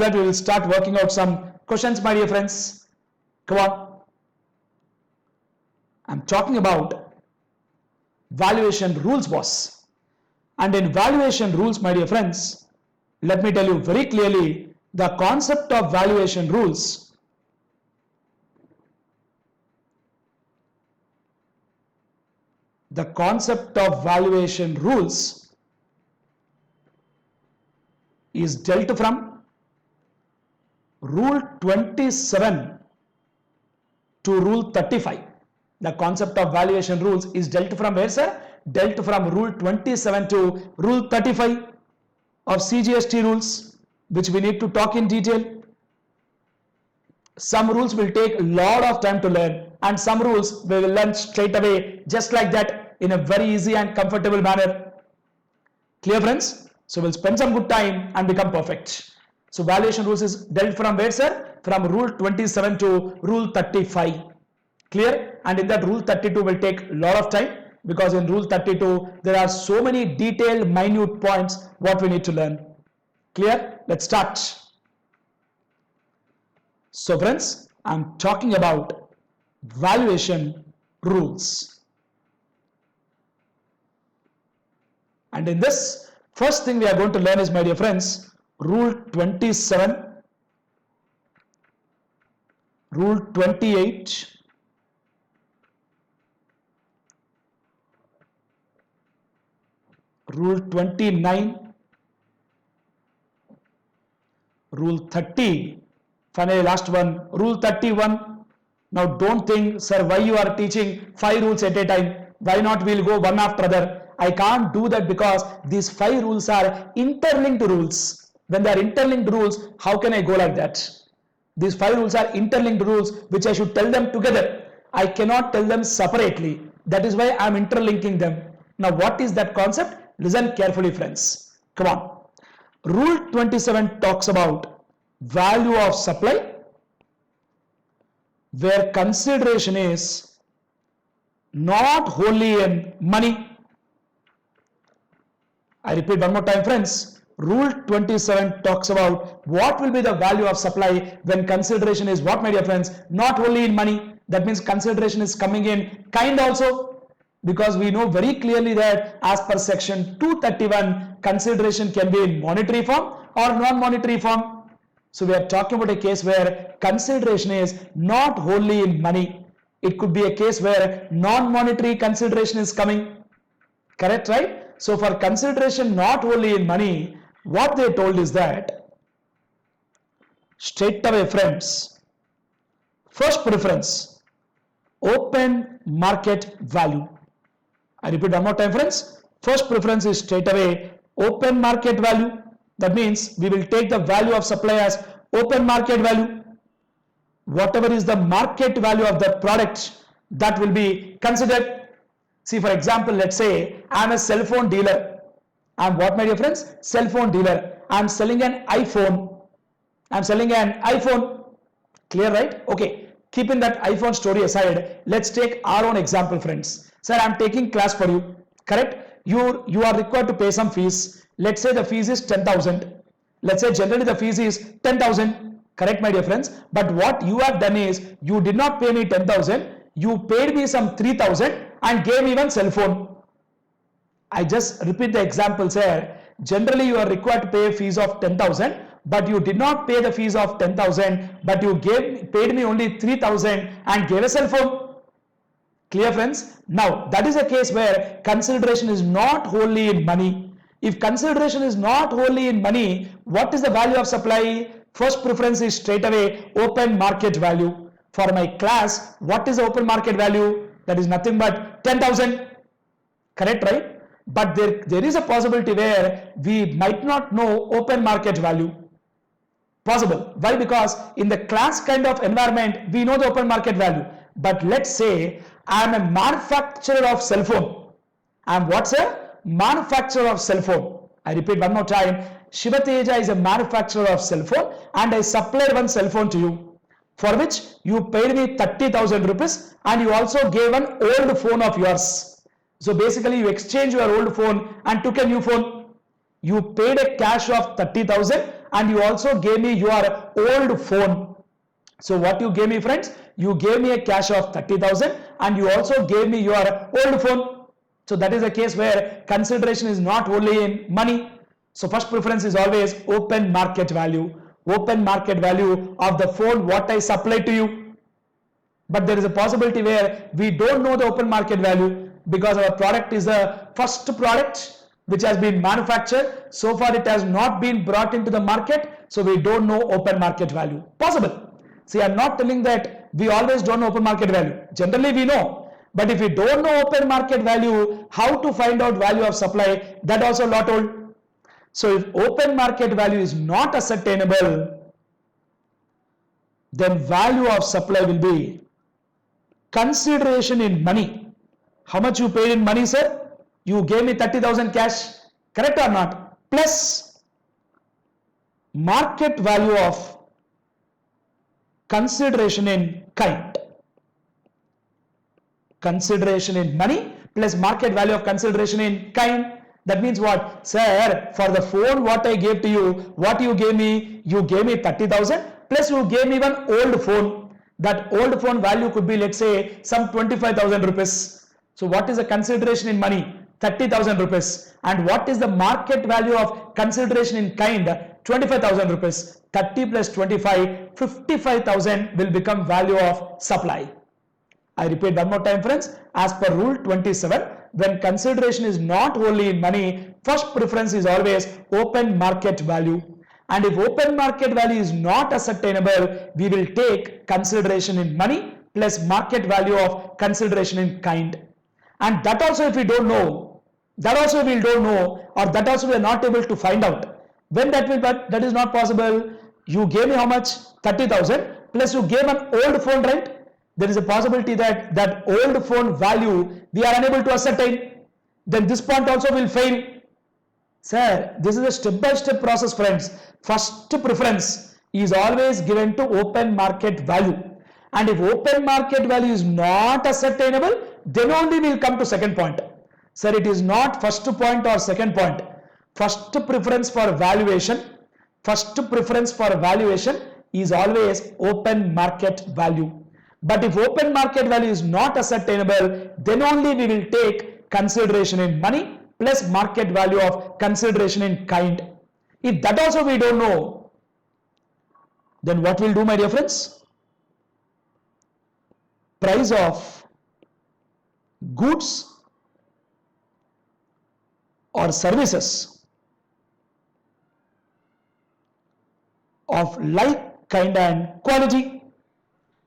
that we will start working out some questions, my dear friends. Come on. I'm talking about valuation rules, boss. And in valuation rules, my dear friends, let me tell you very clearly the concept of valuation rules. The concept of valuation rules is dealt from Rule 27 to Rule 35. The concept of valuation rules is dealt from where, sir? Dealt from Rule 27 to Rule 35 of CGST rules, which we need to talk in detail. Some rules will take a lot of time to learn, and some rules we will learn straight away, just like that, in a very easy and comfortable manner. Clear, friends? So we'll spend some good time and become perfect. So valuation rules is dealt from where, sir? From Rule 27 to Rule 35. Clear? And in that Rule 32 will take a lot of time, because in Rule 32 there are so many detailed, minute points what we need to learn. Clear? Let's start. So friends, I'm talking about valuation rules. And in this, first thing we are going to learn is, my dear friends, Rule 27, Rule 28, Rule 29, Rule 30, finally last one, Rule 31. Now don't think, sir, why you are teaching 5 rules at a time? Why not we'll go one after other? I can't do that because these 5 rules are interlinked rules. When they are interlinked rules, how can I go like that? These 5 rules are interlinked rules which I should tell them together. I cannot tell them separately. That is why I am interlinking them. Now what is that concept? Listen carefully, friends. Come on. Rule 27 talks about value of supply, where consideration is not wholly in money. I repeat one more time, friends. Rule 27 talks about what will be the value of supply when consideration is what, my dear friends? Not wholly in money. That means consideration is coming in kind also, because we know very clearly that as per section 231, consideration can be in monetary form or non-monetary form. So we are talking about a case where consideration is not wholly in money. It could be a case where non-monetary consideration is coming. Correct, right? So for consideration not wholly in money, what they told is that straight away, friends, first preference, open market value. I repeat one more time, friends. First preference is straight away open market value. That means we will take the value of supply as open market value. Whatever is the market value of the product, that will be considered. See, for example, let's say I am a cell phone dealer. I am what, my dear friends? Cell phone dealer. I am selling an iPhone. I am selling an iPhone. Clear, right? Okay. Keeping that iPhone story aside, let's take our own example, friends. Sir, I am taking class for you. Correct? You are required to pay some fees. Let's say the fees is 10,000. Let's say generally the fees is 10,000. Correct, my dear friends? But what you have done is, you did not pay me 10,000. You paid me some 3,000 and gave me one cell phone. I just repeat the examples here. Generally, you are required to pay a fees of 10,000, but you did not pay the fees of 10,000, but you paid me only 3,000 and gave a cell phone. Clear, friends? Now, that is a case where consideration is not wholly in money. If consideration is not wholly in money, what is the value of supply? First preference is straight away open market value. For my class, what is the open market value? That is nothing but 10,000. Correct, right? But there is a possibility where we might not know open market value. Possible. Why? Because in the class kind of environment, we know the open market value. But let's say I am a manufacturer of cell phone. I am what, sir? Manufacturer of cell phone. I repeat one more time. Shivateja is a manufacturer of cell phone, and I supplied one cell phone to you, for which you paid me 30,000 rupees, and you also gave an old phone of yours. So basically you exchanged your old phone and took a new phone. You paid a cash of 30,000 and you also gave me your old phone. So what you gave me, friends? You gave me a cash of 30,000 and you also gave me your old phone. So that is a case where consideration is not only in money. So first preference is always open market value. Open market value of the phone what I supply to you. But there is a possibility where we don't know the open market value because our product is the first product which has been manufactured. So far it has not been brought into the market. So we don't know open market value. Possible. See, I'm not telling that we always don't know open market value. Generally we know. But if we don't know open market value, how to find out value of supply, that also not told. So if open market value is not ascertainable, then value of supply will be consideration in money. How much you paid in money, sir? You gave me 30,000 cash, correct or not? Plus market value of consideration in kind. Consideration in money plus market value of consideration in kind. That means what? Sir, for the phone what I gave to you, what you gave me? You gave me 30,000 plus you gave me one old phone. That old phone value could be, let's say, some 25,000 rupees. So what is the consideration in money? 30,000 rupees. And what is the market value of consideration in kind? 25,000 rupees. 30 plus 25, 55,000 will become value of supply. I repeat one more time, friends. As per rule 27, when consideration is not only in money, first preference is always open market value. And if open market value is not ascertainable, we will take consideration in money plus market value of consideration in kind. And that also if we don't know, that also we don't know, or that also we are not able to find out. When that is not possible, you gave me how much? 30,000 plus you gave an old phone, right? There is a possibility that that old phone value we are unable to ascertain. Then this point also will fail. Sir, this is a step-by-step process, friends. First preference is always given to open market value. And if open market value is not ascertainable, then only we will come to second point. Sir, it is not first point or second point. First preference for valuation. First preference for valuation is always open market value. But if open market value is not ascertainable, then only we will take consideration in money plus market value of consideration in kind. If that also we don't know, then what we'll do, my dear friends? Price of goods or services of like kind and quality.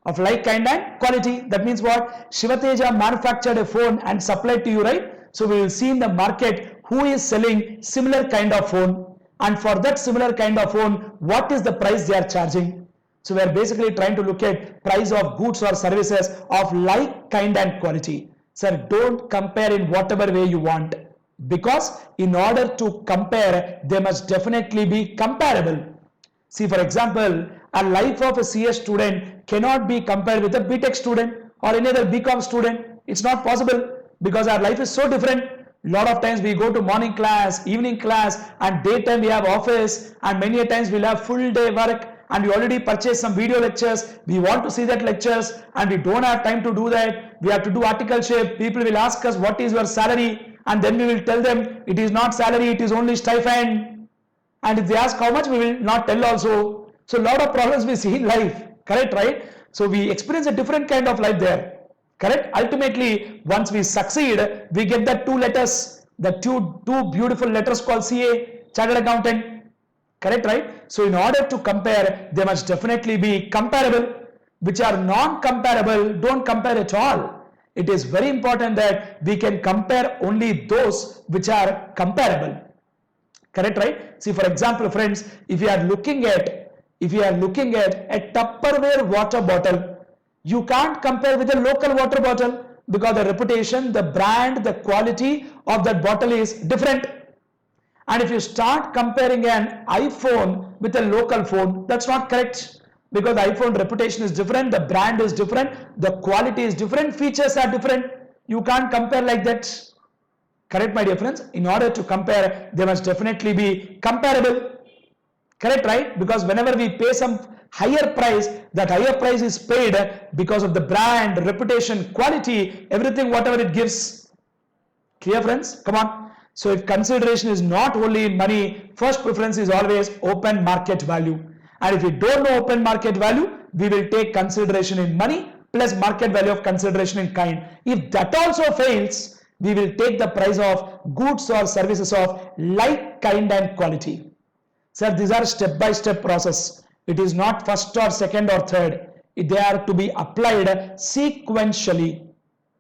Of like kind and quality. That means what? Shivateja manufactured a phone and supplied to you, right? So we will see in the market who is selling similar kind of phone, and for that similar kind of phone, what is the price they are charging. So we are basically trying to look at price of goods or services of like kind and quality. Sir, don't compare in whatever way you want, because in order to compare, they must definitely be comparable. See, for example, a life of a CS student cannot be compared with a BTech student or any other BCom student. It's not possible because our life is so different. Lot of times we go to morning class, evening class, and daytime we have office, and many a times we'll have full day work, and we already purchased some video lectures. We want to see that lectures and we don't have time to do that. We have to do articleship. People will ask us, what is your salary? And then we will tell them it is not salary, it is only stipend. And if they ask how much, we will not tell also. So a lot of problems we see in life, correct, right? So we experience a different kind of life there, correct? Ultimately, once we succeed, we get that two letters, the two beautiful letters called CA, Chartered Accountant, correct, right? So in order to compare, they must definitely be comparable. Which are non-comparable, don't compare at all. It is very important that we can compare only those which are comparable. Correct, right? See, for example, friends, if you are looking at a Tupperware water bottle, you can't compare with a local water bottle because the reputation, the brand, the quality of that bottle is different. And if you start comparing an iPhone with a local phone, that's not correct, because the iPhone reputation is different, the brand is different, the quality is different, features are different. You can't compare like that. Correct, my dear friends? In order to compare, they must definitely be comparable. Correct, right? Because whenever we pay some higher price, that higher price is paid because of the brand, reputation, quality, everything, whatever it gives. Clear, friends? Come on. So if consideration is not only in money, first preference is always open market value. And if we don't know open market value, we will take consideration in money plus market value of consideration in kind. If that also fails, we will take the price of goods or services of like, kind and quality. Sir, these are step-by-step process. It is not first or second or third. They are to be applied sequentially.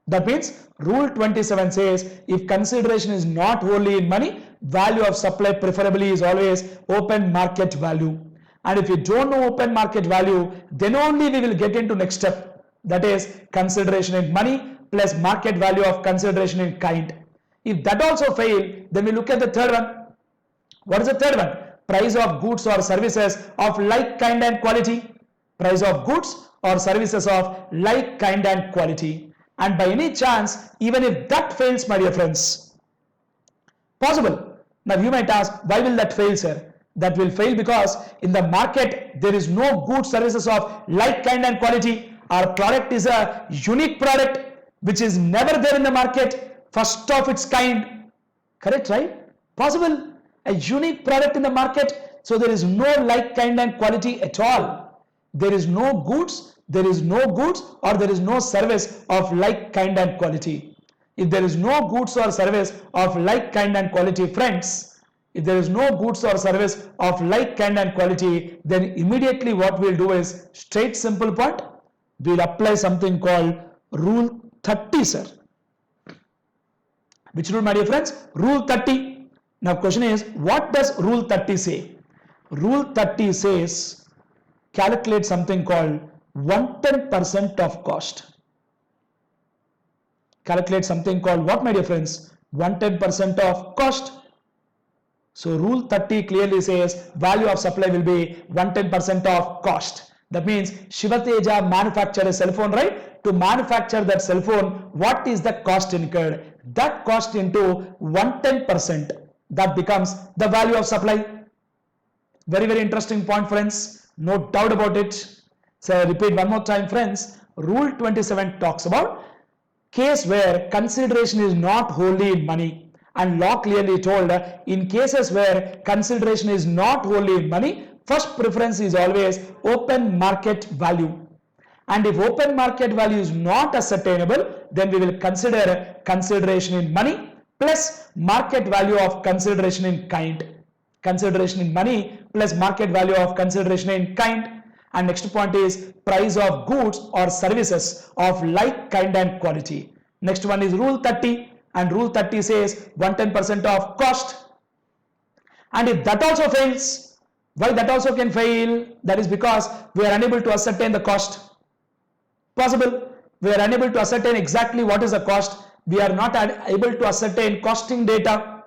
That means rule 27 says if consideration is not wholly in money, value of supply preferably is always open market value. And if you don't know open market value, then only we will get into next step. That is consideration in money plus market value of consideration in kind. If that also fail, then we look at the third one. What is the third one? Price of goods or services of like, kind and quality. Price of goods or services of like, kind and quality. And by any chance, even if that fails, my dear friends, possible. Now you might ask, why will that fail, sir? That will fail because in the market, there is no goods services of like, kind and quality. Our product is a unique product which is never there in the market, first of its kind. Correct, right? Possible. A unique product in the market, so there is no like, kind and quality at all. There is no goods or there is no service of like, kind and quality. If there is no goods or service of like, kind and quality, friends, if there is no goods or service of like, kind and quality, then immediately what we'll do is, straight simple point, we'll apply something called rule 30, sir. Which rule, my dear friends? Rule 30. Now question is, what does rule 30 say? Rule 30 says, calculate something called 110% of cost. Calculate something called what, my dear friends? 110% of cost. So rule 30 clearly says value of supply will be 110% of cost. That means Shivateja manufactured a cell phone, right? To manufacture that cell phone, what is the cost incurred? That cost into 110%. That becomes the value of supply. Very, very interesting point, friends. No doubt about it. So I repeat one more time, friends. Rule 27 talks about case where consideration is not wholly in money. And law clearly told in cases where consideration is not wholly in money, first preference is always open market value. And if open market value is not ascertainable, then we will consider consideration in money plus market value of consideration in kind. Consideration in money plus market value of consideration in kind. And next point is price of goods or services of like, kind and quality. Next one is rule 30, and rule 30 says 110% of cost. And if that also fails, why that also can fail? That is because we are unable to ascertain the cost. Possible. We are unable to ascertain exactly what is the cost. We are not able to ascertain costing data,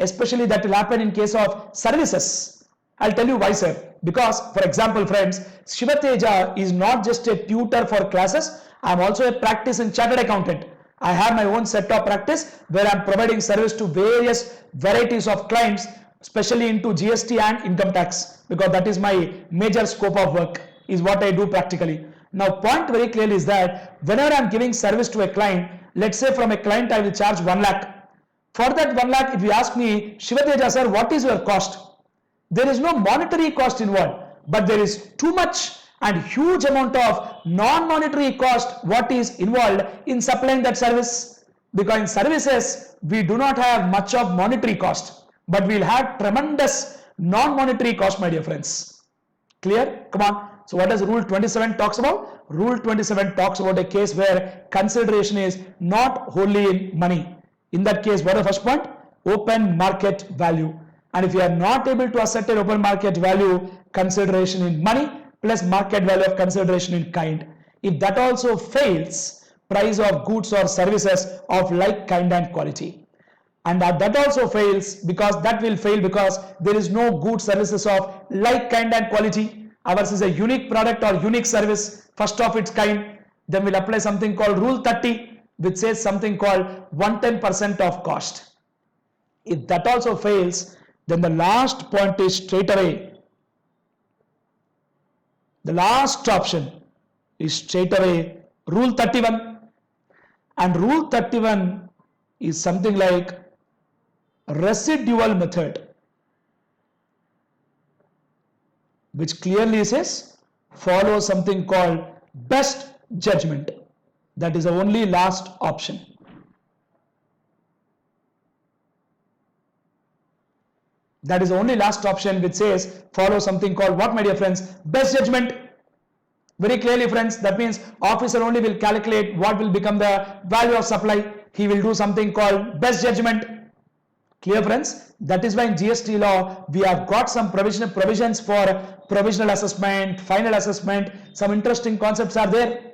especially that will happen in case of services. I'll tell you why, sir. Because, for example, friends, Shivateja is not just a tutor for classes. I am also a practice and chartered accountant. I have my own set of practice where I am providing service to various varieties of clients, especially into GST and income tax, because that is my major scope of work, is what I do practically. Now, point very clearly is that whenever I am giving service to a client, let's say from a client I will charge 1 lakh. For that 1 lakh, if you ask me, Shivateja sir, what is your cost? There is no monetary cost involved, but there is too much and huge amount of non-monetary cost what is involved in supplying that service. Because in services, we do not have much of monetary cost, but we will have tremendous non-monetary cost, my dear friends. Clear? Come on. So what does rule 27 talks about? Rule 27 talks about a case where consideration is not wholly in money. In that case, what is the first point? Open market value. And if you are not able to ascertain open market value, consideration in money plus market value of consideration in kind. If that also fails, price of goods or services of like, kind and quality. And that also fails because that will fail because there is no goods services of like, kind and quality. Ours is a unique product or unique service, first of its kind. Then we'll apply something called rule 30, which says something called 110% of cost. If that also fails, then the last point is straight away The last option is straight away Rule 31. And Rule 31 is something like residual method, which clearly says follow something called best judgment. That is the only last option. That is the only last option which says follow something called what, my dear friends? Best judgment. Very clearly, friends, that means officer only will calculate what will become the value of supply. He will do something called best judgment. Clear, friends? That is why in GST law we have got some provisions for provisional assessment, final assessment. Some interesting concepts are there.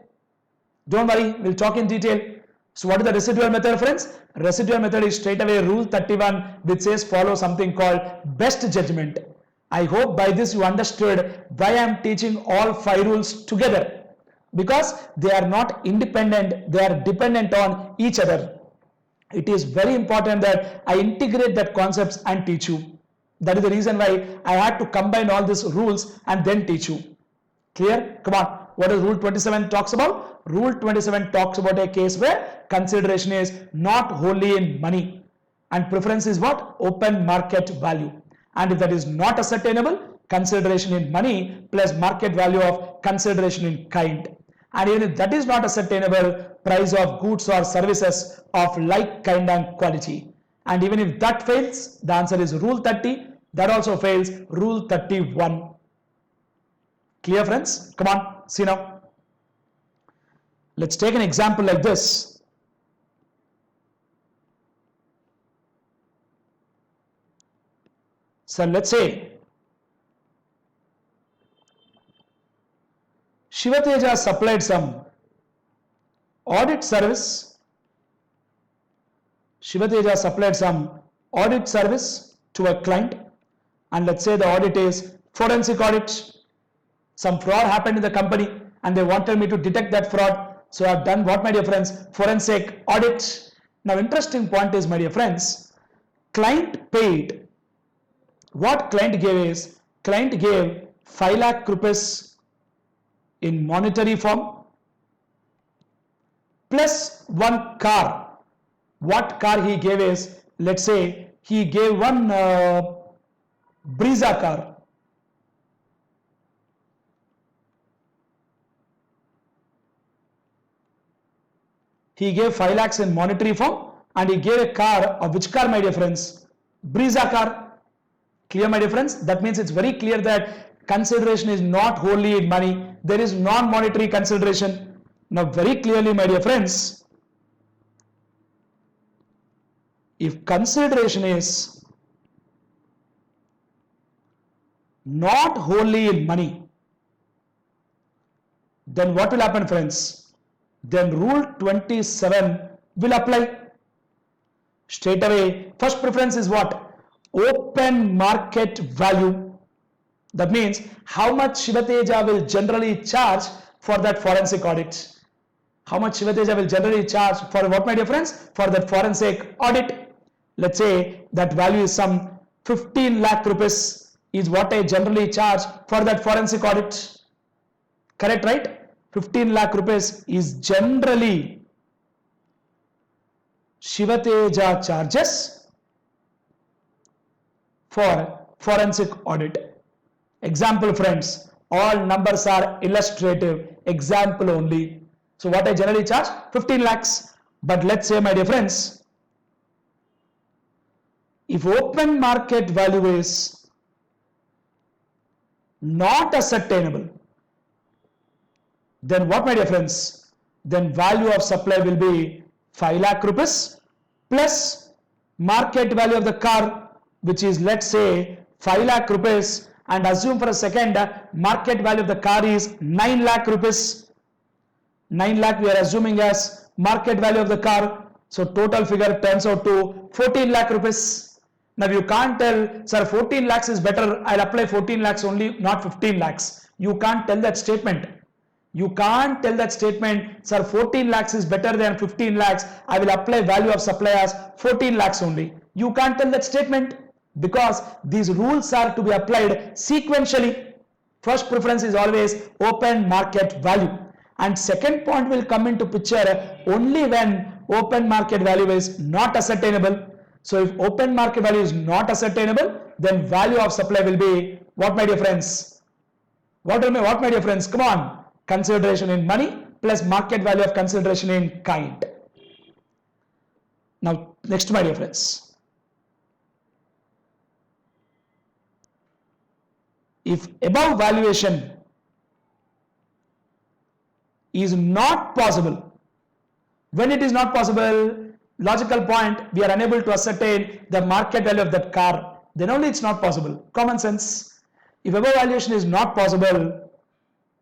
Don't worry, we'll talk in detail. So what is the residual method, friends? Residual method is straight away Rule 31, which says follow something called best judgment. I hope by this you understood why I am teaching all 5 rules together, because they are not independent, they are dependent on each other. It is very important that I integrate that concepts and teach you. That is the reason why I had to combine all these rules and then teach you. Clear? Come on. What does Rule 27 talks about? Rule 27 talks about a case where consideration is not wholly in money and preference is what? Open market value. And if that is not ascertainable, consideration in money plus market value of consideration in kind. And even if that is not ascertainable, price of goods or services of like kind and quality. And even if that fails, the answer is Rule 30. That also fails, Rule 31. Clear, friends? Come on, see now. Let's take an example like this. So let's say Shivateja supplied some audit service. Shivateja supplied some audit service to a client, and let's say the audit is forensic audit. Some fraud happened in the company and they wanted me to detect that fraud. So I've done what, my dear friends? Forensic audit. Now interesting point is, my dear friends, client paid. What client gave is, client gave 5 lakh rupees in monetary form plus 1 car. What car he gave is, let's say he gave one Brezza car. He gave 5 lakhs in monetary form and he gave a car. Of which car, my dear friends? Brezza car. Clear, my dear friends? That means it's very clear that consideration is not wholly in money. There is non-monetary consideration. Now very clearly, my dear friends, if consideration is not wholly in money, then what will happen, friends? Then Rule 27 will apply. Straight away, first preference is what? Open market value. That means how much Shivateja will generally charge for that forensic audit. How much Shivateja will generally charge for what, my dear friends? For that forensic audit. Let's say that value is some 15 lakh rupees is what I generally charge for that forensic audit. Correct, right? 15 lakh rupees is generally Shivateja charges for forensic audit. Example, friends, all numbers are illustrative, example only. So what I generally charge? 15 lakhs. But let's say, my dear friends, if open market value is not ascertainable, then what, my dear friends? Then value of supply will be 5 lakh rupees plus market value of the car, which is, let's say, 5 lakh rupees, and assume for a second market value of the car is 9 lakh rupees. 9 lakh we are assuming as market value of the car. So total figure turns out to 14 lakh rupees. Now you can't tell, sir, 14 lakhs is better, I'll apply 14 lakhs only, not 15 lakhs. You can't tell that statement. You can't tell that statement, sir, 14 lakhs is better than 15 lakhs, I will apply value of supply as 14 lakhs only. You can't tell that statement, because these rules are to be applied sequentially. First preference is always open market value. And second point will come into picture only when open market value is not ascertainable. So if open market value is not ascertainable, then value of supply will be what, my dear friends? What, my dear friends? Come on. Consideration in money plus market value of consideration in kind. Now, next, my dear friends. If above valuation is not possible, when it is not possible, logical point, we are unable to ascertain the market value of that car, then only it's not possible. Common sense. If above valuation is not possible,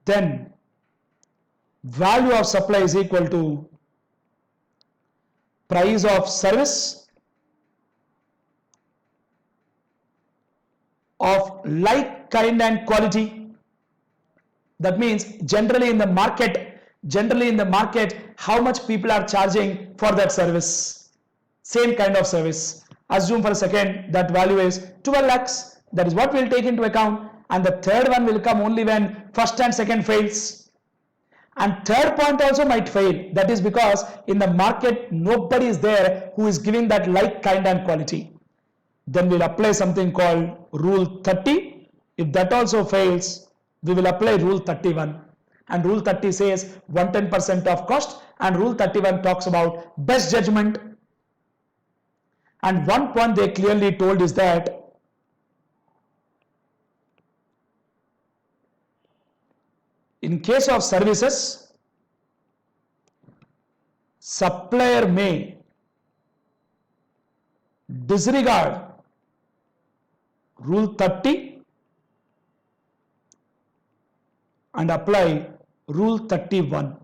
then value of supply is equal to price of service of like, kind and quality. That means generally in the market, how much people are charging for that service. Same kind of service. Assume for a second that value is 12 lakhs. That is what we'll take into account. And the third one will come only when first and second fails. And third point also might fail. That is because in the market, nobody is there who is giving that like, kind and quality. Then we'll apply something called Rule 30. If that also fails, we will apply Rule 31. And Rule 30 says 110% of cost, and Rule 31 talks about best judgment. And one point they clearly told is that in case of services, supplier may disregard Rule 30 and apply Rule 31.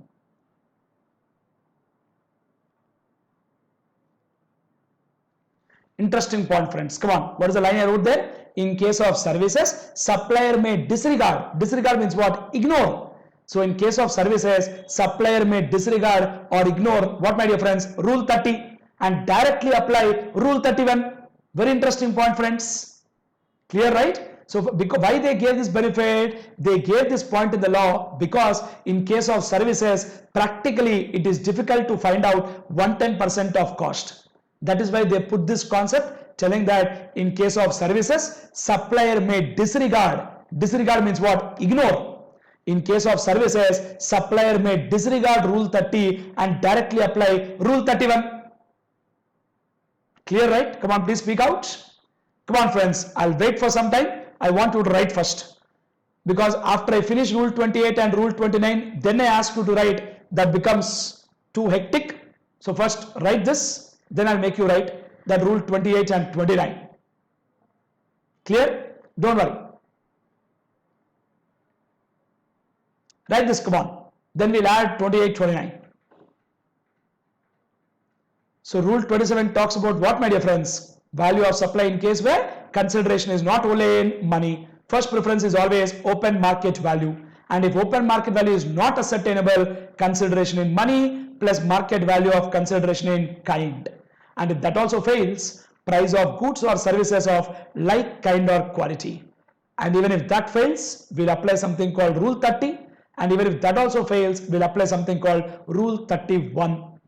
Interesting point, friends. Come on, what is the line I wrote there? In case of services, supplier may disregard. Disregard means what? Ignore. So in case of services, supplier may disregard or ignore what, my dear friends? Rule 30 and directly apply Rule 31. Very interesting point, friends. Clear, right? So because why they gave this benefit? They gave this point in the law because in case of services, practically it is difficult to find out 110% of cost. That is why they put this concept telling that in case of services, supplier may disregard. Disregard means what? Ignore. In case of services, supplier may disregard Rule 30 and directly apply Rule 31. Clear, right? Come on, please speak out. Come on, friends. I'll wait for some time. I want you to write first. Because after I finish Rule 28 and Rule 29, then I ask you to write. That becomes too hectic. So first write this. Then I'll make you write that Rule 28 and 29. Clear? Don't worry. Write this, come on. Then we'll add 28, 29. So Rule 27 talks about what, my dear friends? Value of supply in case where consideration is not only in money. First preference is always open market value. And if open market value is not ascertainable, consideration in money plus market value of consideration in kind. And if that also fails, price of goods or services of like, kind or quality. And even if that fails, we'll apply something called Rule 30. And even if that also fails, we'll apply something called Rule 31.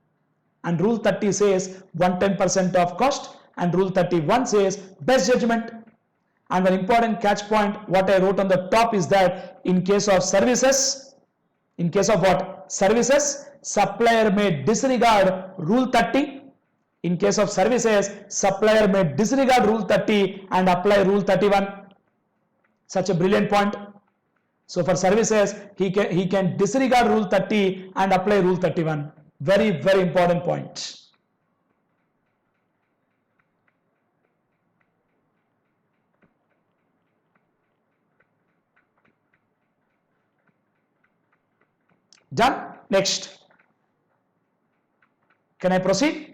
And Rule 30 says 110% of cost, and Rule 31 says best judgment. And an important catch point, what I wrote on the top is that in case of services, in case of what? Services, supplier may disregard Rule 30. In case of services, supplier may disregard Rule 30 and apply Rule 31. Such a brilliant point. So for services, he can disregard Rule 30 and apply Rule 31. Very, very important point. Done? Next. Can I proceed?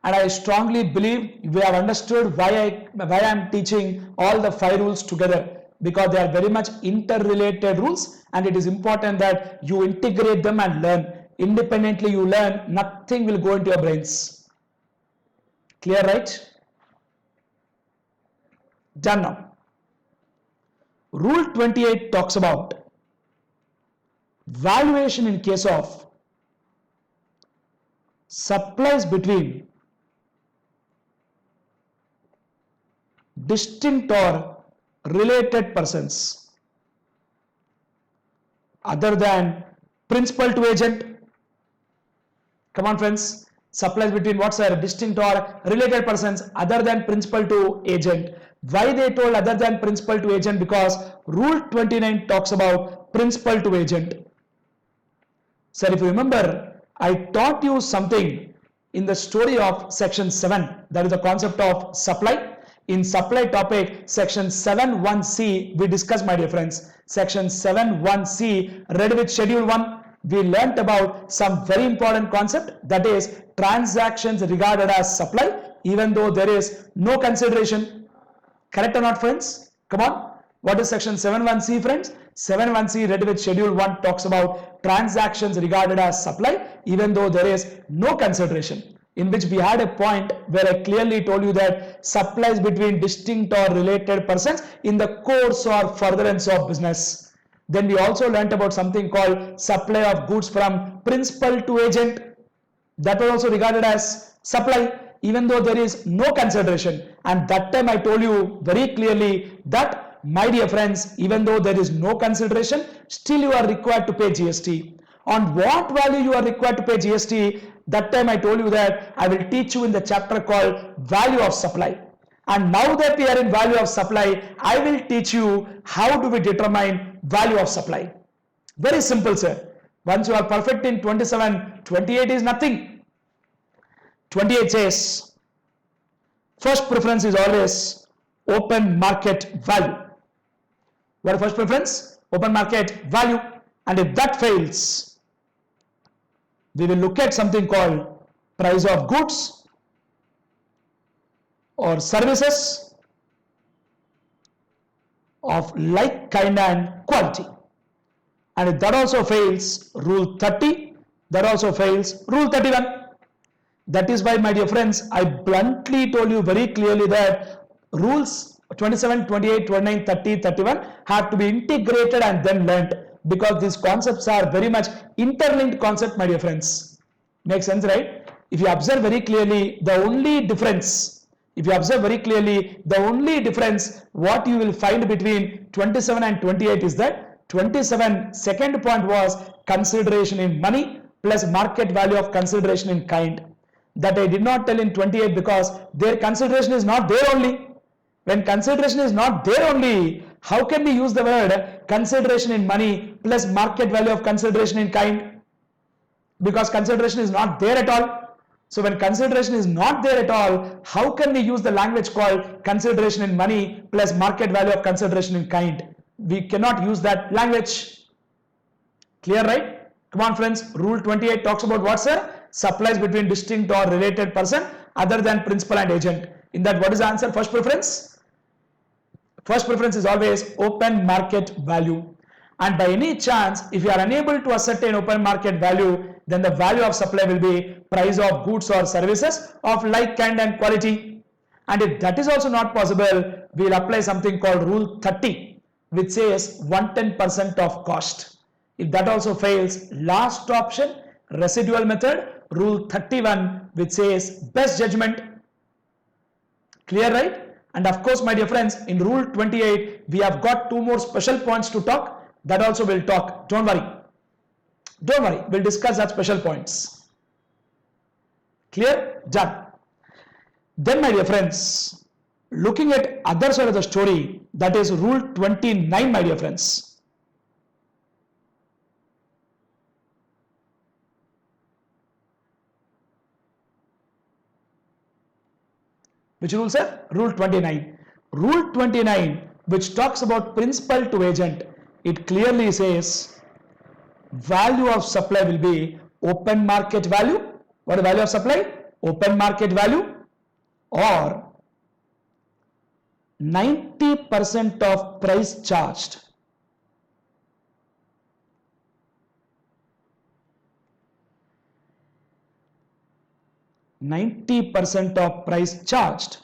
And I strongly believe we have understood why I am teaching all the 5 rules together. because they are very much interrelated rules, and it is important that you integrate them and learn. Independently you learn, nothing will go into your brains. Clear, right? Done now. Rule 28 talks about valuation in case of supplies between distinct or related persons other than principal to agent. Come on friends, supplies between what's a distinct or related persons other than principal to agent. Why they told other than principal to agent? Because rule 29 talks about principal to agent. Sir, if you remember, I taught you something in the story of section 7, that is the concept of supply. In supply topic, section 7.1c, we discussed, my dear friends, section 7.1c, read with schedule 1, we learnt about some very important concept, that is transactions regarded as supply, even though there is no consideration. Correct or not, friends? Come on. What is section 7.1c, friends? 7.1c, read with schedule 1, talks about transactions regarded as supply, even though there is no consideration, in which we had a point where I clearly told you that supplies between distinct or related persons in the course or furtherance of business. Then we also learnt about something called supply of goods from principal to agent. That was also regarded as supply, even though there is no consideration. And that time I told you very clearly that, my dear friends, even though there is no consideration, still you are required to pay GST. On what value you are required to pay GST? That time I told you that I will teach you in the chapter called value of supply. And now that we are in value of supply, I will teach you how do we determine value of supply. Very simple, sir. Once you are perfect in 27, 28 is nothing. 28 says, first preference is always open market value. What is first preference? Open market value. And if that fails, we will look at something called price of goods or services of like kind and quality. And if that also fails, rule 30, that also fails, rule 31. That is why, my dear friends, I bluntly told you very clearly that rules 27, 28, 29, 30, 31 have to be integrated and then learnt, because these concepts are very much interlinked concept, my dear friends. Makes sense, right? If you observe very clearly, the only difference, what you will find between 27 and 28 is that 27, second point was consideration in money plus market value of consideration in kind. That I did not tell in 28 because their consideration is not there only. When consideration is not there only, how can we use the word consideration in money plus market value of consideration in kind? Because consideration is not there at all. So when consideration is not there at all, how can we use the language called consideration in money plus market value of consideration in kind? We cannot use that language. Clear, right? Come on, friends. Rule 28 talks about what, sir? Supplies between distinct or related person other than principal and agent. In that, what is the answer? First preference? First preference is always open market value. And by any chance, if you are unable to ascertain open market value, then the value of supply will be price of goods or services of like kind and quality. And if that is also not possible, we will apply something called rule 30, which says 110% of cost. If that also fails, last option, residual method, rule 31, which says best judgment. Clear, right? And of course, my dear friends, in rule 28, we have got two more special points to talk. That also we'll talk. Don't worry. Don't worry. We'll discuss that special points. Clear? Done. Then, my dear friends, looking at other side of the story, that is rule 29, my dear friends. Which rule, sir? Rule 29. Rule 29, which talks about principal to agent, it clearly says value of supply will be open market value. What is value of supply? Open market value or 90% of price charged. %90 of price charged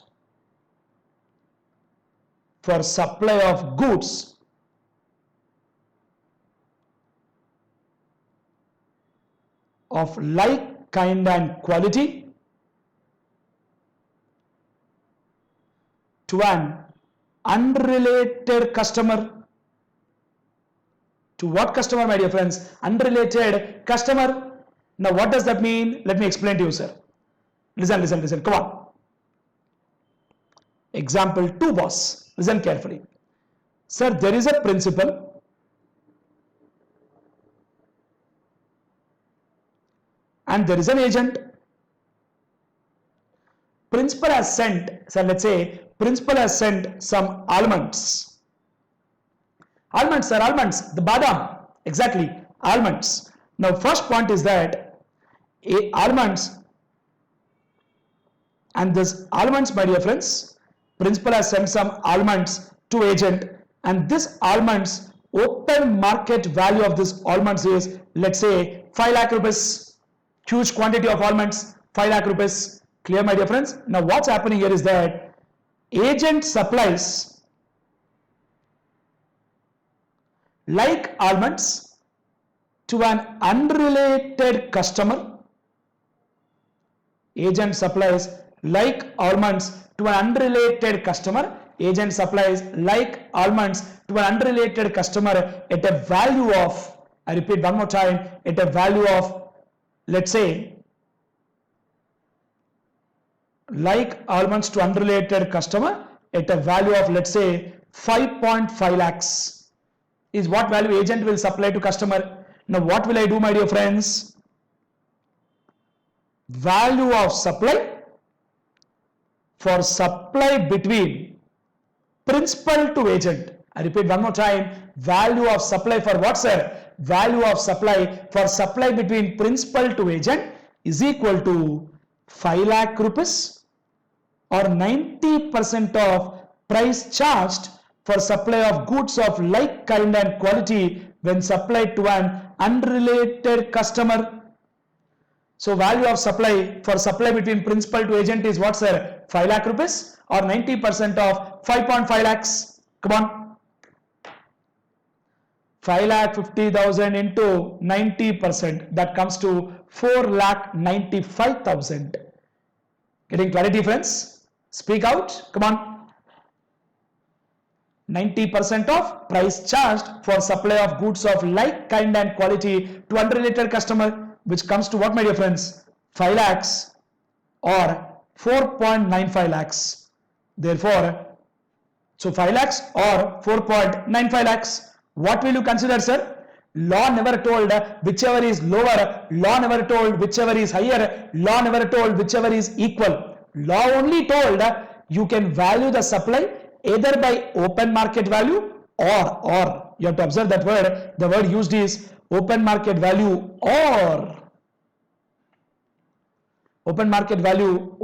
for supply of goods of like kind and quality to an unrelated customer. To what customer, my dear friends? Unrelated customer. Now what does that mean? Let me explain to you, sir. Listen, come on. Example 2, boss. Listen carefully. Sir, there is a principal and there is an agent. Principal has sent, so let's say, principal has sent some almonds. Almonds, sir, almonds, the badam, exactly, almonds. Now, first point is that almonds, and this almonds, my dear friends, principal has sent some almonds to agent, and this almonds, open market value of this almonds is, let's say, 5 lakh rupees, huge quantity of almonds, 5 lakh rupees. Clear, my dear friends? Now, what's happening here is that agent supplies like almonds to an unrelated customer. Agent supplies like almonds to an unrelated customer. Agent supplies like almonds to an unrelated customer at a value of, I repeat one more time, at a value of, let's say, like almonds to unrelated customer at a value of, let's say, 5.5 lakhs is what value agent will supply to customer. Now what will I do, my dear friends? Value of supply for supply between principal to agent. I repeat one more time. Value of supply for what, sir? Value of supply for supply between principal to agent is equal to 5 lakh rupees or 90% of price charged for supply of goods of like kind and quality when supplied to an unrelated customer. So value of supply for supply between principal to agent is what, sir? 5 lakh rupees or 90% of 5.5 lakhs. Come on. 5,50,000 into 90%, that comes to 4,95,000. Getting clarity, friends? Speak out. Come on. 90% of price charged for supply of goods of like kind and quality to unrelated customer, which comes to what, my dear friends? 5 lakhs or 4.95 lakhs. Therefore, so 5 lakhs or 4.95 lakhs. What will you consider, sir? Law never told whichever is lower. Law never told whichever is higher. Law never told whichever is equal. Law only told you can value the supply either by open market value or. You have to observe that word. The word used is open market value or. Open market value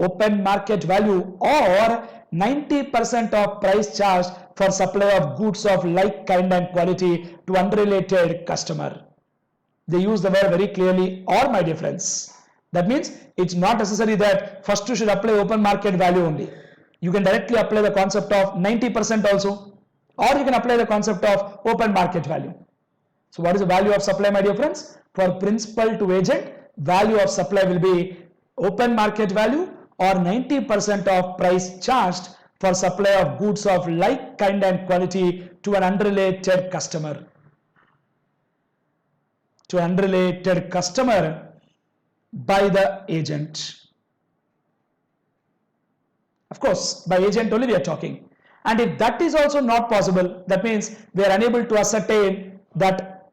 or 90% of price charged for supply of goods of like kind and quality to unrelated customer. They use the word very clearly or, my dear friends. That means it's not necessary that first you should apply open market value only. You can directly apply the concept of 90% also, or you can apply the concept of open market value. So what is the value of supply, my dear friends? For principal to agent, value of supply will be open market value or 90% of price charged for supply of goods of like kind and quality to an unrelated customer. To unrelated customer by the agent. Of course, by agent only we are talking. And if that is also not possible, that means we are unable to ascertain that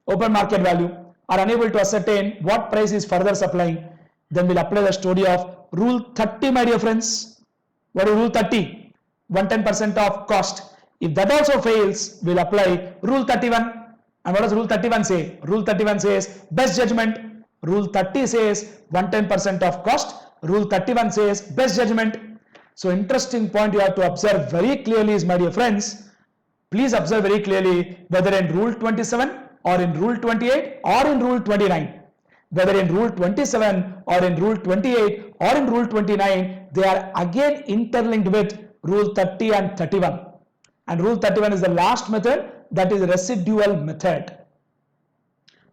open market value, or unable to ascertain what price is further supplying, then we'll apply the story of Rule 30, my dear friends. What is Rule 30? 110% of cost. If that also fails, we'll apply Rule 31. And what does Rule 31 say? Rule 31 says best judgment. Rule 30 says 110% of cost. Rule 31 says best judgment. So interesting point you have to observe very clearly is, my dear friends, please observe very clearly whether in rule 27 or in rule 28 or in rule 29, whether in rule 27 or in rule 28 or in rule 29, they are again interlinked with rule 30 and 31. And rule 31 is the last method, that is residual method.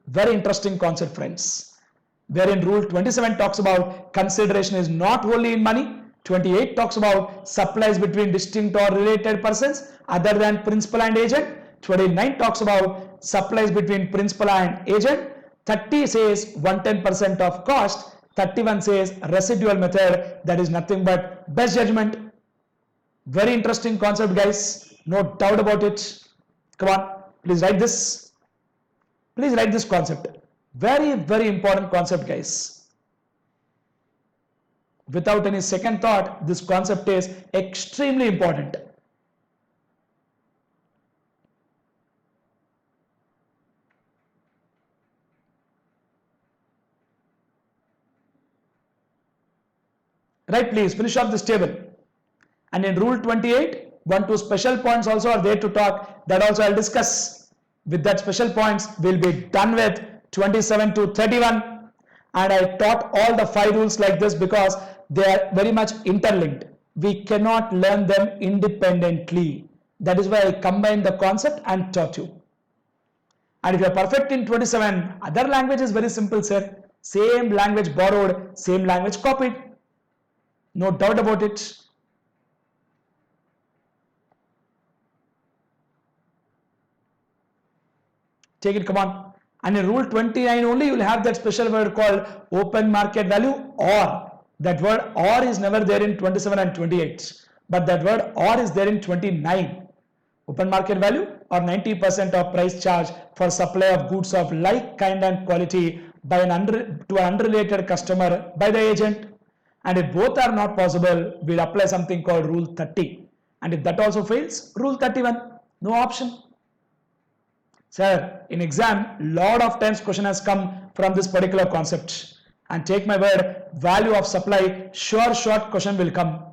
Very interesting concept, friends. Wherein rule 27 talks about consideration is not wholly in money. 28 talks about supplies between distinct or related persons other than principal and agent. 29 talks about supplies between principal and agent. 30 says 110% of cost. 31 says residual method, that is nothing but best judgment. Very interesting concept, guys. No doubt about it. Come on, please write this. Please write this concept. Very, very important concept, guys. Without any second thought, this concept is extremely important. Right, please finish off this table. And in rule 28, 1-2 special points also are there to talk. That also I'll discuss. With that special points, we'll be done with 27 to 31. And I taught all the 5 rules like this because they are very much interlinked. We cannot learn them independently. That is why I combined the concept and taught you. And if you are perfect in 27, other language is very simple, sir. Same language borrowed, same language copied. No doubt about it. Take it, come on. And in rule 29 only you will have that special word called open market value, or. That word or is never there in 27 and 28. But that word or is there in 29. Open market value or 90% of price charge for supply of goods of like kind and quality by to an unrelated customer by the agent. And if both are not possible, we'll apply something called rule 30. And if that also fails, rule 31. No option. Sir, in exam, lot of times question has come from this particular concept. And take my word, value of supply, sure short question will come.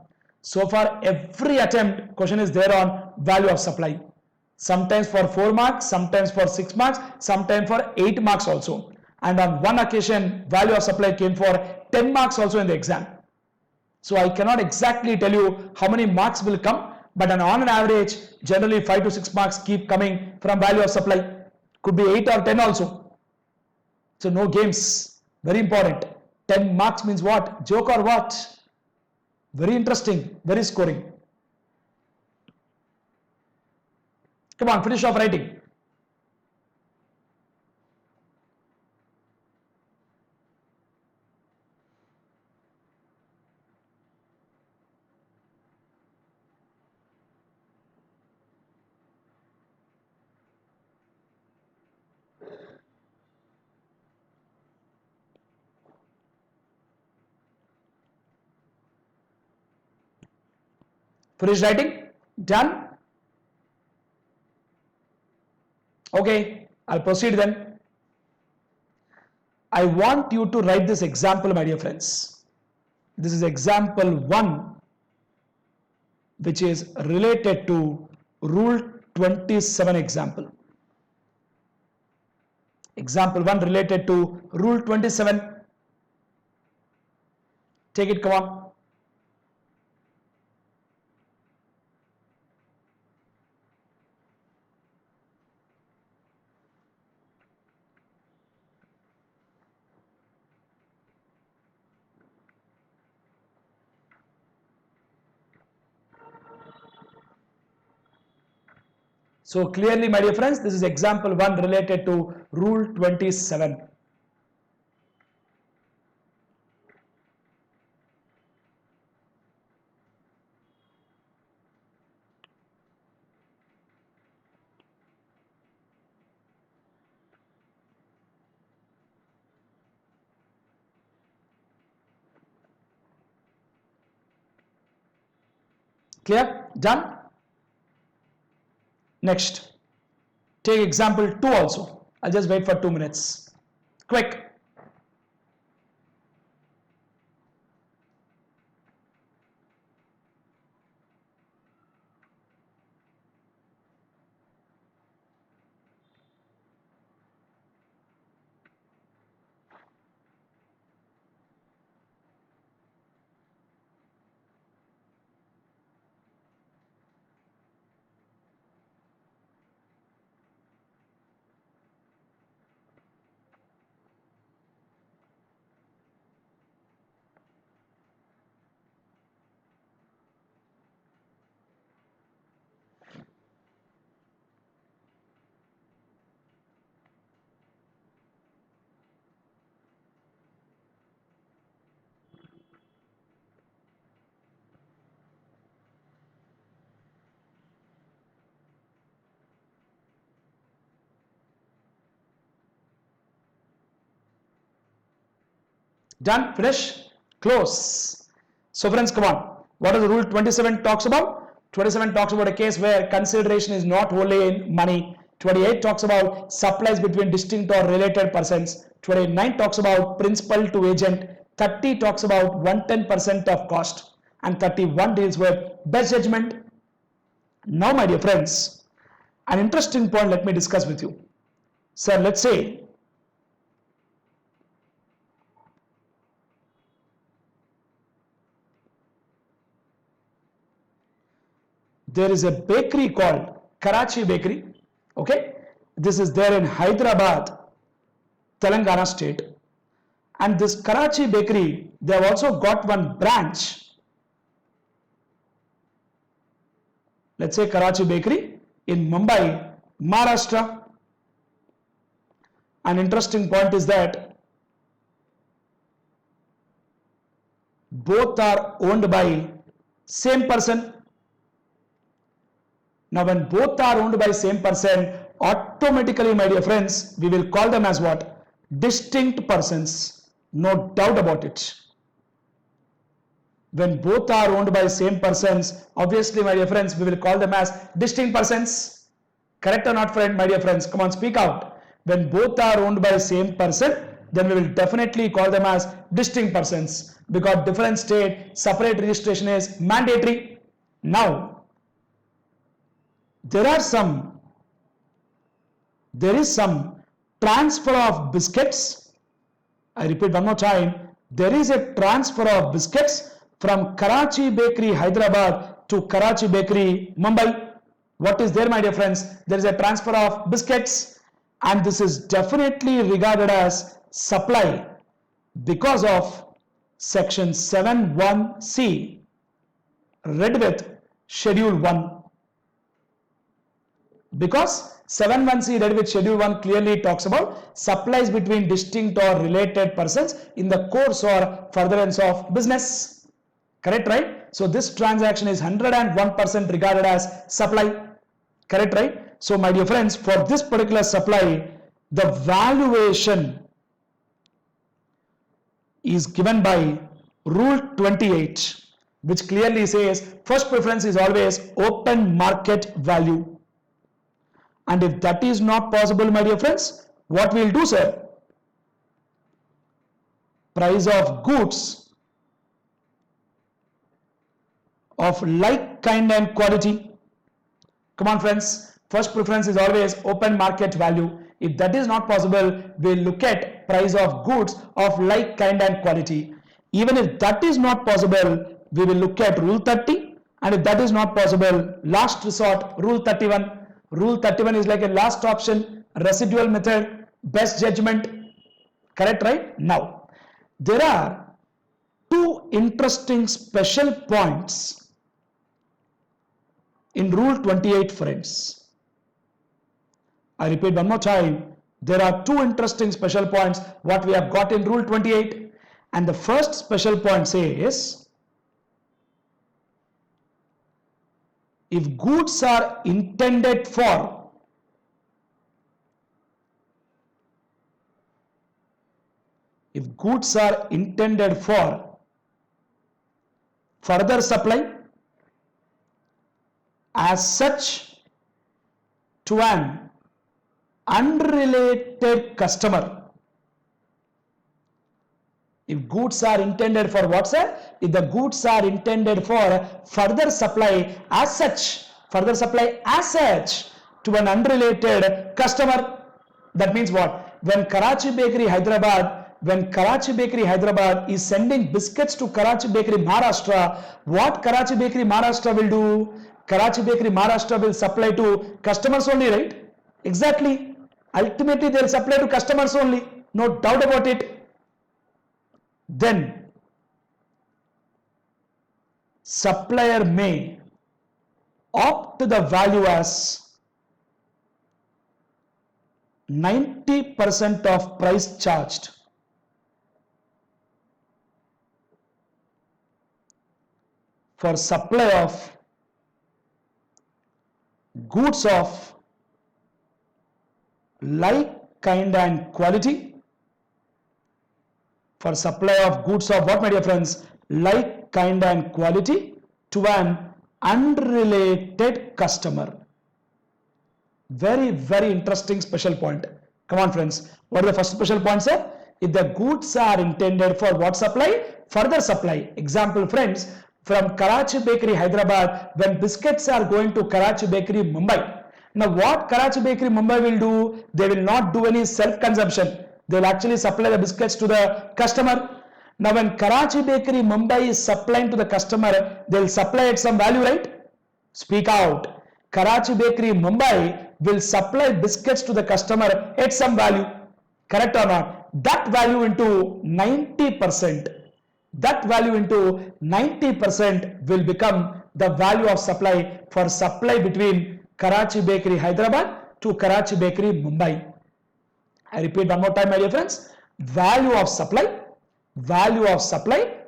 So far, every attempt question is there on value of supply. Sometimes for 4 marks, sometimes for 6 marks, sometimes for 8 marks also. And on one occasion, value of supply came for 10 marks also in the exam. So I cannot exactly tell you how many marks will come, but on an average, generally 5 to 6 marks keep coming from value of supply. Could be 8 or 10 also. So no games. Very important. 10 marks means what? Joke or what? Very interesting. Very scoring. Come on, finish off writing. Finish writing? Done? Okay, I'll proceed then. I want you to write this example, my dear friends. This is example 1, which is related to rule 27 example. Example 1 related to rule 27. Take it, come on. So clearly, my dear friends, this is example 1 related to rule 27. Clear? Done? Next, take example 2 also. I'll just wait for 2 minutes. Quick. Done, finish, close. So friends, come on. What does rule 27 talks about? 27 talks about a case where consideration is not wholly in money. 28 talks about supplies between distinct or related persons. 29 talks about principal to agent. 30 talks about 110% of cost. And 31 deals with best judgment. Now, my dear friends, an interesting point let me discuss with you. Sir, let's say there is a bakery called Karachi Bakery. Okay, this is there in Hyderabad, Telangana state. And this Karachi Bakery, they have also got one branch. Let's say Karachi Bakery in Mumbai, Maharashtra. An interesting point is that both are owned by same person. Now, when both are owned by same person, automatically, my dear friends, we will call them as what? Distinct persons. No doubt about it. When both are owned by same persons, obviously, my dear friends, we will call them as distinct persons. Correct or not, friend, my dear friends? Come on, speak out. When both are owned by same person, then we will definitely call them as distinct persons, because different state, separate registration is mandatory. Now, there is some transfer of biscuits. I repeat one more time. There is a transfer of biscuits from Karachi Bakery, Hyderabad to Karachi Bakery, Mumbai. What is there, my dear friends? There is a transfer of biscuits, and this is definitely regarded as supply because of section 7(1)(c), read with schedule 1. Because 7(1)(c) read with schedule 1 clearly talks about supplies between distinct or related persons in the course or furtherance of business. Correct, right? So this transaction is 101% regarded as supply. Correct, right? So my dear friends, for this particular supply, the valuation is given by rule 28, which clearly says first preference is always open market value. And if that is not possible, my dear friends, what we will do, sir? Price of goods of like kind and quality. Come on, friends. First preference is always open market value. If that is not possible, we'll look at price of goods of like kind and quality. Even if that is not possible, we will look at rule 30. And if that is not possible, last resort, rule 31. Rule 31 is like a last option, residual method, best judgment. Correct, right? Now, there are two interesting special points in rule 28, friends. I repeat one more time. There are two interesting special points what we have got in rule 28. And the first special point says, if goods are intended for further supply as such to an unrelated customer. If goods are intended for what, sir? If the goods are intended for further supply as such to an unrelated customer, that means what? When Karachi Bakery Hyderabad is sending biscuits to Karachi Bakery Maharashtra, what Karachi Bakery Maharashtra will do? Karachi Bakery Maharashtra will supply to customers only, right? Exactly. Ultimately, they will supply to customers only. No doubt about it. Then supplier may opt the value as 90% of price charged for supply of goods of like kind and quality for supply of goods of what, my dear friends? Like, kind and quality to an unrelated customer. Very, very interesting special point. Come on friends, what are the first special points, sir? If the goods are intended for what supply? Further supply. Example friends, from Karachi Bakery, Hyderabad, when biscuits are going to Karachi Bakery, Mumbai. Now what Karachi Bakery, Mumbai will do? They will not do any self-consumption. They will actually supply the biscuits to the customer. Now when Karachi Bakery, Mumbai is supplying to the customer, they will supply at some value, right? Speak out. Karachi Bakery, Mumbai will supply biscuits to the customer at some value. Correct or not? That value into 90%. That value into 90% will become the value of supply for supply between Karachi Bakery, Hyderabad to Karachi Bakery, Mumbai. I repeat one more time, my dear friends. Value of supply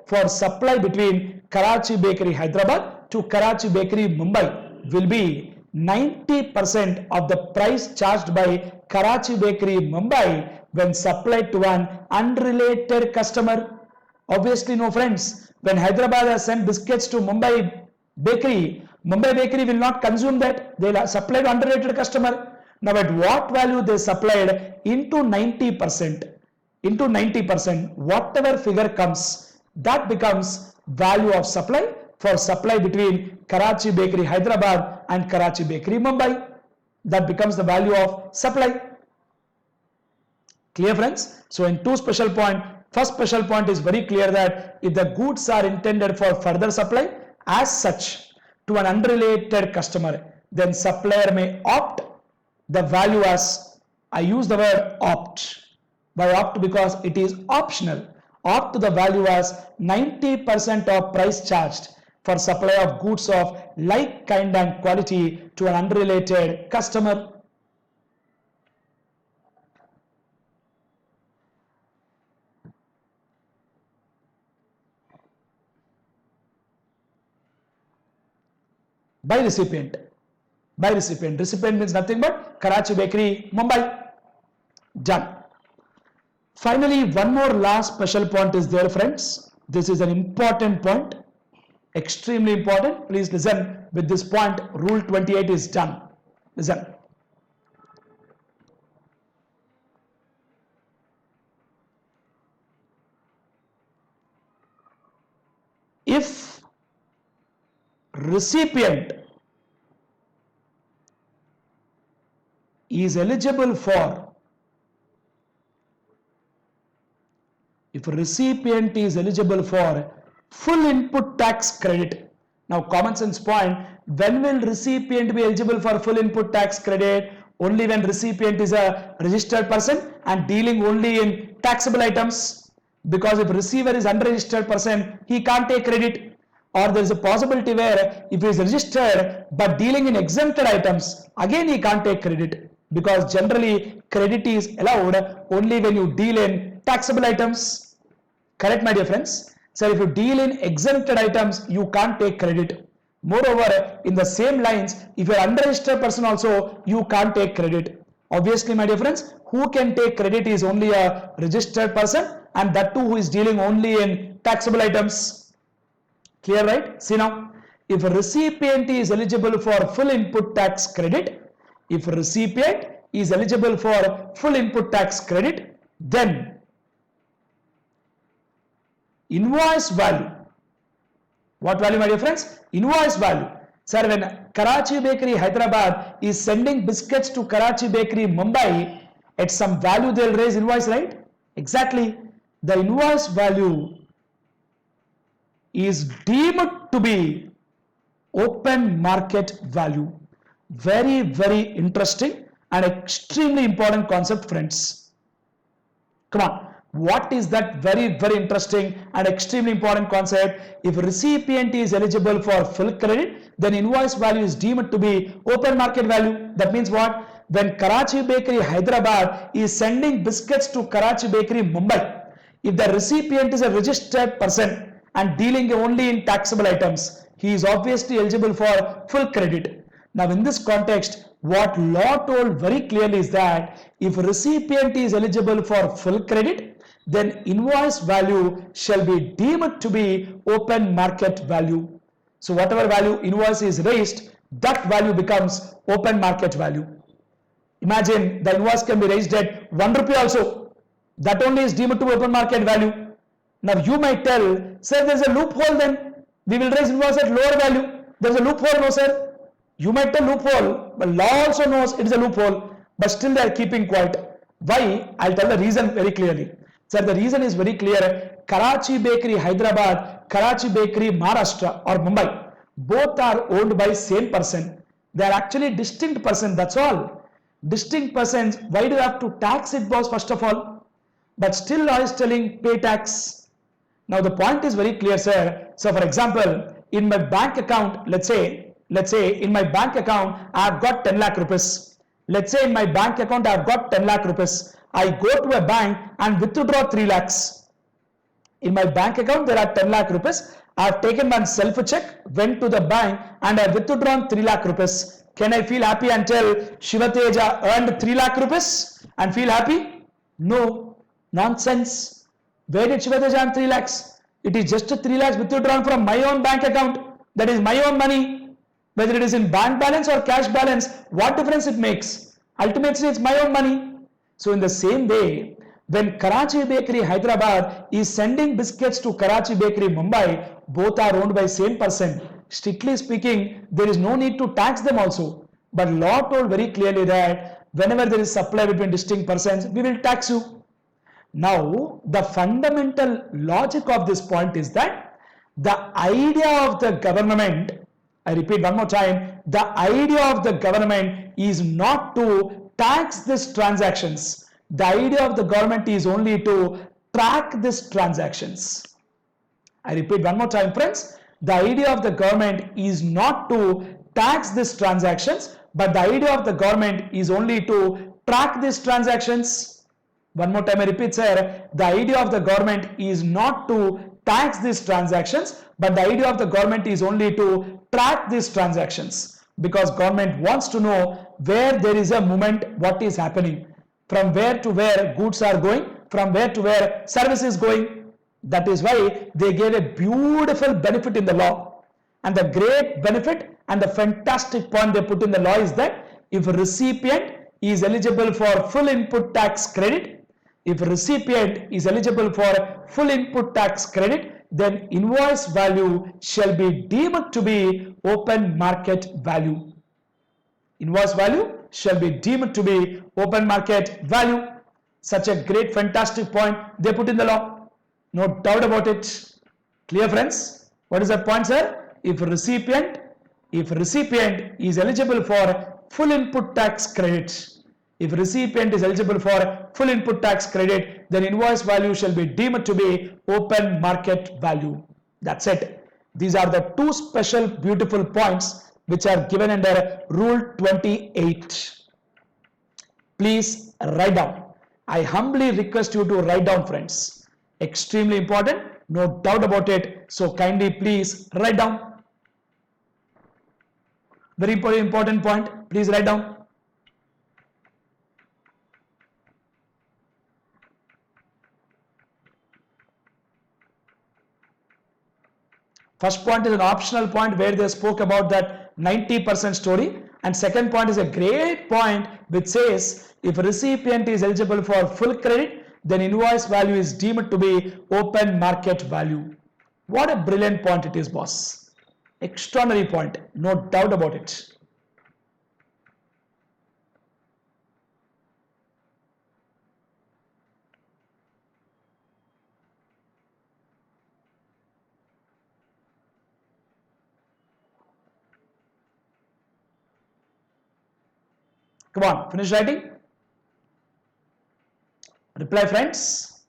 for supply between Karachi Bakery, Hyderabad to Karachi Bakery, Mumbai will be 90% of the price charged by Karachi Bakery, Mumbai when supplied to an unrelated customer. Obviously, no friends, when Hyderabad has sent biscuits to Mumbai Bakery will not consume that. They will supply to unrelated customer. Now at what value they supplied? Into 90%. Into 90%, whatever figure comes, that becomes value of supply for supply between Karachi Bakery, Hyderabad and Karachi Bakery, Mumbai. That becomes the value of supply. Clear friends? So in two special point, first special point is very clear that if the goods are intended for further supply as such to an unrelated customer, then supplier may opt the value as, I use the word opt. Why opt? Because it is optional. Opt the value as 90% of price charged for supply of goods of like, kind and quality to an unrelated customer. By recipient. Recipient means nothing but Karachi Bakery, Mumbai. Done. Finally, one more last special point is there, friends. This is an important point, extremely important. Please listen. With this point, Rule 28 is done. Listen. If recipient is eligible for full input tax credit. Now common sense point, when will recipient be eligible for full input tax credit? Only when recipient is a registered person and dealing only in taxable items. Because if receiver is unregistered person, he can't take credit. Or there is a possibility where if he is registered but dealing in exempted items, again he can't take credit. Because generally credit is allowed only when you deal in taxable items. Correct, my dear friends? So if you deal in exempted items, you can't take credit. Moreover, in the same lines, if you are unregistered person also, you can't take credit. Obviously, my dear friends, who can take credit is only a registered person, and that too who is dealing only in taxable items. Clear, right? See now, if a recipient is eligible for full input tax credit, then invoice value. What value, my dear friends? Invoice value. Sir, when Karachi Bakery, Hyderabad is sending biscuits to Karachi Bakery, Mumbai, at some value they will raise invoice, right? Exactly. The invoice value is deemed to be open market value. Very, very interesting and extremely important concept, friends. Come on. What is that very, very interesting and extremely important concept? If recipient is eligible for full credit, then invoice value is deemed to be open market value. That means what? When Karachi Bakery, Hyderabad is sending biscuits to Karachi Bakery, Mumbai, if the recipient is a registered person and dealing only in taxable items, he is obviously eligible for full credit. Now in this context, what law told very clearly is that if recipient is eligible for full credit, then invoice value shall be deemed to be open market value. So whatever value invoice is raised, that value becomes open market value. Imagine the invoice can be raised at 1 rupee also. That only is deemed to be open market value. Now you might tell, sir, there's a loophole then. We will raise invoice at lower value. There's a loophole, no sir. You might tell loophole, but law also knows it is a loophole, but still they are keeping quiet. Why? I'll tell the reason very clearly. Sir, the reason is very clear. Karachi Bakery Hyderabad, Karachi Bakery Maharashtra or Mumbai, both are owned by same person. They are actually distinct person, that's all. Distinct persons, why do you have to tax it, boss, first of all? But still law is telling pay tax. Now the point is very clear, sir. So for example, in my bank account, let's say in my bank account, I have got 10 lakh rupees. Let's say in my bank account, I have got 10 lakh rupees. I go to a bank and withdraw 3 lakhs. In my bank account, there are 10 lakh rupees. I have taken one self-check, went to the bank and I have withdrawn 3 lakh rupees. Can I feel happy and tell Shivateja earned 3 lakh rupees and feel happy? No, nonsense. Where did Shivateja earn 3 lakhs? It is just 3 lakhs withdrawn from my own bank account. That is my own money. Whether it is in bank balance or cash balance, what difference it makes? Ultimately, it's my own money. So in the same way, when Karachi Bakery Hyderabad is sending biscuits to Karachi Bakery Mumbai, both are owned by same person. Strictly speaking, there is no need to tax them also. But law told very clearly that whenever there is supply between distinct persons, we will tax you. Now, the fundamental logic of this point is that the idea of the government, I repeat one more time, the idea of the government is not to tax these transactions. The idea of the government is only to track these transactions. I repeat one more time, friends. The idea of the government is not to tax these transactions, but the idea of the government is only to track these transactions. One more time I repeat, sir. The idea of the government is not to tax these transactions, but the idea of the government is only to track these transactions, because government wants to know where there is a movement, what is happening, from where to where goods are going, from where to where service is going. That is why they gave a beautiful benefit in the law. And the great benefit and the fantastic point they put in the law is that if a recipient is eligible for full input tax credit, if a recipient is eligible for full input tax credit, then invoice value shall be deemed to be open market value. Invoice value shall be deemed to be open market value. Such a great fantastic point they put in the law. No doubt about it. Clear, friends? What is that point, sir? If recipient is eligible for full input tax credit, if recipient is eligible for full input tax credit, then invoice value shall be deemed to be open market value. That's it. These are the two special beautiful points which are given under Rule 28. Please write down. I humbly request you to write down, friends. Extremely important, no doubt about it. So kindly please write down. Very important point. Please write down. First point is an optional point where they spoke about that 90% story, and second point is a great point which says if a recipient is eligible for full credit, then invoice value is deemed to be open market value. What a brilliant point it is, boss. Extraordinary point, no doubt about it. Come on, finish writing. Reply, friends.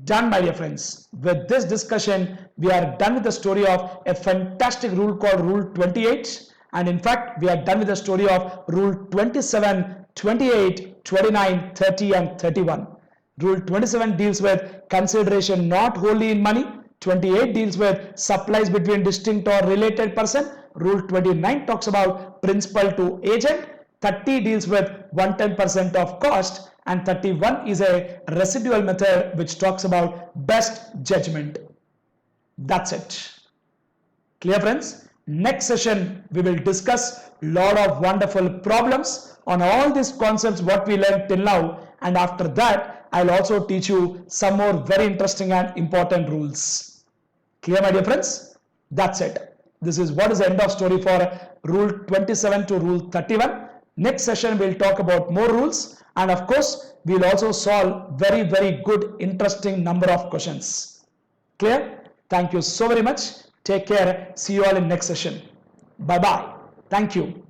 Done, my dear friends. With this discussion, we are done with the story of a fantastic rule called Rule 28. And in fact, we are done with the story of Rule 27, 28, 29, 30 and 31. Rule 27 deals with consideration not wholly in money. 28 deals with supplies between distinct or related person. Rule 29 talks about principal to agent. 30 deals with 110% of cost, and 31 is a residual method which talks about best judgment. That's it. Clear, friends? Next session we will discuss lot of wonderful problems on all these concepts what we learned till now, and after that I'll also teach you some more very interesting and important rules. Clear, my dear friends? That's it. This is what is the end of story for rule 27 to rule 31. Next session we'll talk about more rules, and of course we'll also solve very good interesting number of questions. Clear? Thank you so very much. Take care. See you all in next session. Bye bye. Thank you.